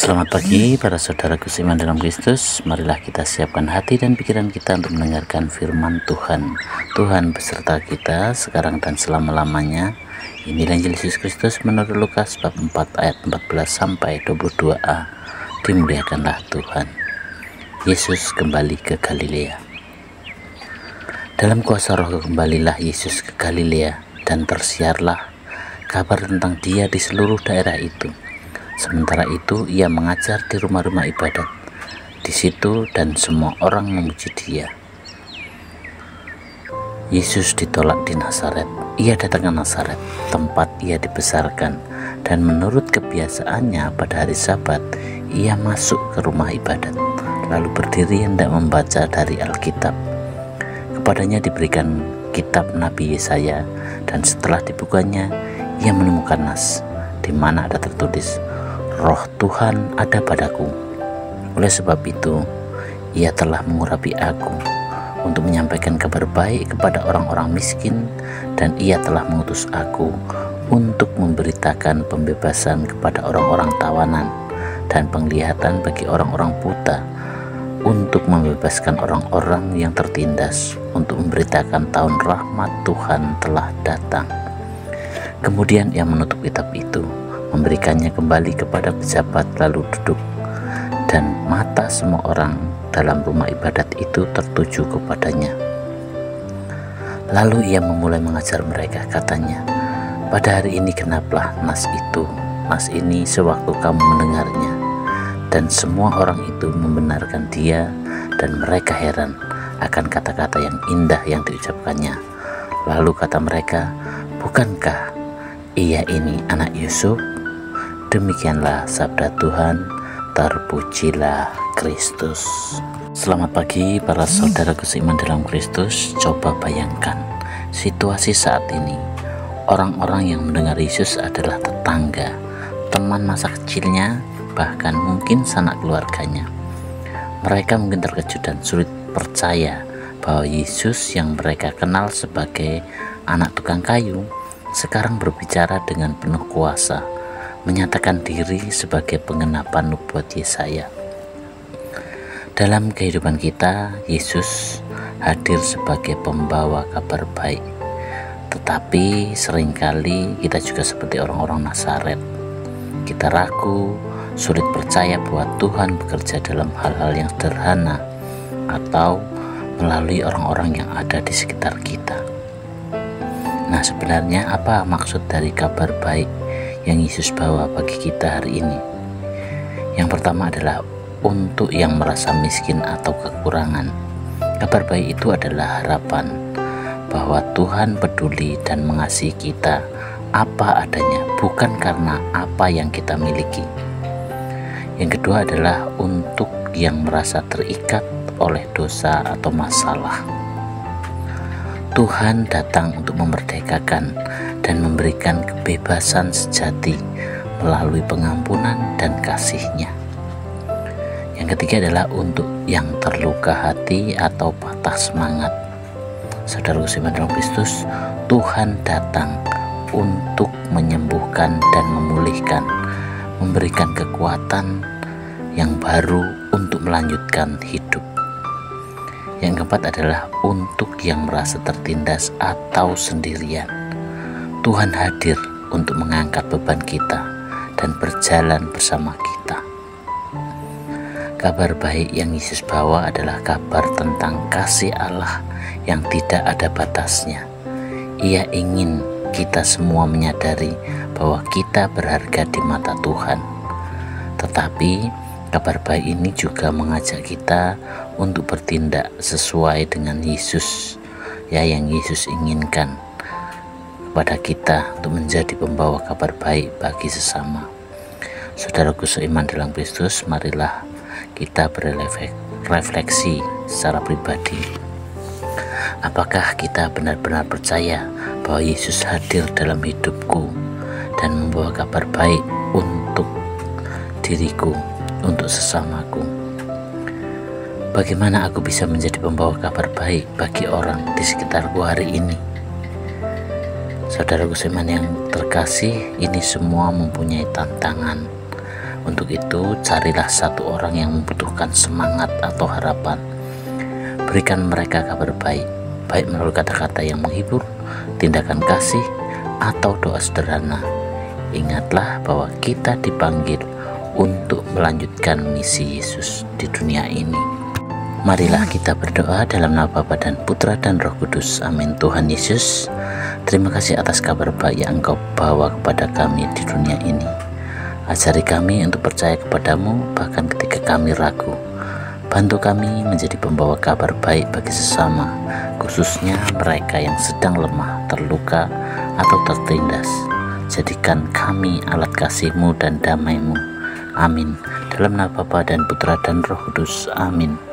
Selamat pagi para saudaraku seiman dalam Kristus. Marilah kita siapkan hati dan pikiran kita untuk mendengarkan firman Tuhan. Tuhan beserta kita sekarang dan selama-lamanya. Inilah Injil Yesus Kristus menurut Lukas bab 4 ayat 14 sampai 22a. Dimuliakanlah Tuhan. Yesus kembali ke Galilea. Dalam kuasa Roh kembalilah Yesus ke Galilea, dan tersiarlah kabar tentang Dia di seluruh daerah itu. Sementara itu ia mengajar di rumah-rumah ibadat di situ, dan semua orang memuji Dia. Yesus ditolak di Nazaret. Ia datang ke Nazaret, tempat ia dibesarkan, dan menurut kebiasaannya pada hari Sabat ia masuk ke rumah ibadat, lalu berdiri hendak membaca dari Alkitab. Kepadanya diberikan kitab Nabi Yesaya, dan setelah dibukanya ia menemukan nas di mana ada tertulis, Roh Tuhan ada padaku. Oleh sebab itu, Ia telah mengurapi aku untuk menyampaikan kabar baik kepada orang-orang miskin, dan Ia telah mengutus aku untuk memberitakan pembebasan kepada orang-orang tawanan dan penglihatan bagi orang-orang buta, untuk membebaskan orang-orang yang tertindas, untuk memberitakan tahun rahmat Tuhan telah datang. Kemudian ia menutup kitab itu, memberikannya kembali kepada pejabat, lalu duduk, dan mata semua orang dalam rumah ibadat itu tertuju kepadanya. Lalu ia memulai mengajar mereka, katanya, pada hari ini genaplah nas itu. Nas ini sewaktu kamu mendengarnya. Dan semua orang itu membenarkan Dia, dan mereka heran akan kata-kata yang indah yang diucapkannya. Lalu kata mereka, bukankah Ia ini anak Yusuf? Demikianlah sabda Tuhan, terpujilah Kristus. Selamat pagi para saudaraku seiman dalam Kristus. Coba bayangkan situasi saat ini. Orang-orang yang mendengar Yesus adalah tetangga, teman masa kecilnya, bahkan mungkin sanak keluarganya. Mereka mungkin terkejut dan sulit percaya bahwa Yesus yang mereka kenal sebagai anak tukang kayu sekarang berbicara dengan penuh kuasa, menyatakan diri sebagai penggenapan nubuat Yesaya. Dalam kehidupan kita, Yesus hadir sebagai pembawa kabar baik. Tetapi seringkali kita juga seperti orang-orang Nazaret. Kita ragu, sulit percaya bahwa Tuhan bekerja dalam hal-hal yang sederhana atau melalui orang-orang yang ada di sekitar kita. Nah, sebenarnya apa maksud dari kabar baik yang Yesus bawa bagi kita hari ini? Yang pertama adalah untuk yang merasa miskin atau kekurangan. Kabar baik itu adalah harapan bahwa Tuhan peduli dan mengasihi kita apa adanya, bukan karena apa yang kita miliki. Yang kedua adalah untuk yang merasa terikat oleh dosa atau masalah. Tuhan datang untuk memerdekakan dan memberikan kebebasan sejati melalui pengampunan dan kasih-Nya. Yang ketiga adalah untuk yang terluka hati atau patah semangat. Saudaraku seiman dalam Kristus, Tuhan datang untuk menyembuhkan dan memulihkan, memberikan kekuatan yang baru untuk melanjutkan hidup. Yang keempat adalah untuk yang merasa tertindas atau sendirian. Tuhan hadir untuk mengangkat beban kita dan berjalan bersama kita. Kabar baik yang Yesus bawa adalah kabar tentang kasih Allah yang tidak ada batasnya. Ia ingin kita semua menyadari bahwa kita berharga di mata Tuhan. Tetapi kabar baik ini juga mengajak kita untuk bertindak sesuai dengan Yesus, yang Yesus inginkan kepada kita untuk menjadi pembawa kabar baik bagi sesama. Saudaraku seiman dalam Kristus, marilah kita berefleksi secara pribadi. Apakah kita benar-benar percaya bahwa Yesus hadir dalam hidupku dan membawa kabar baik untuk diriku, untuk sesamaku? Bagaimana aku bisa menjadi pembawa kabar baik bagi orang di sekitarku hari ini? Saudaraku seiman yang terkasih, ini semua mempunyai tantangan, Untuk itu, carilah satu orang yang membutuhkan semangat atau harapan. Berikan mereka kabar baik, baik melalui kata-kata yang menghibur, tindakan kasih, atau doa sederhana. Ingatlah bahwa kita dipanggil untuk melanjutkan misi Yesus di dunia ini. Marilah kita berdoa dalam nama Bapa dan Putra dan Roh Kudus. Amin. Tuhan Yesus, terima kasih atas kabar baik yang Engkau bawa kepada kami di dunia ini. Ajari kami untuk percaya kepadamu bahkan ketika kami ragu. Bantu kami menjadi pembawa kabar baik bagi sesama, khususnya mereka yang sedang lemah, terluka, atau tertindas. Jadikan kami alat kasih-Mu dan damai-Mu. Amin. Dalam nama Bapa dan Putra dan Roh Kudus. Amin.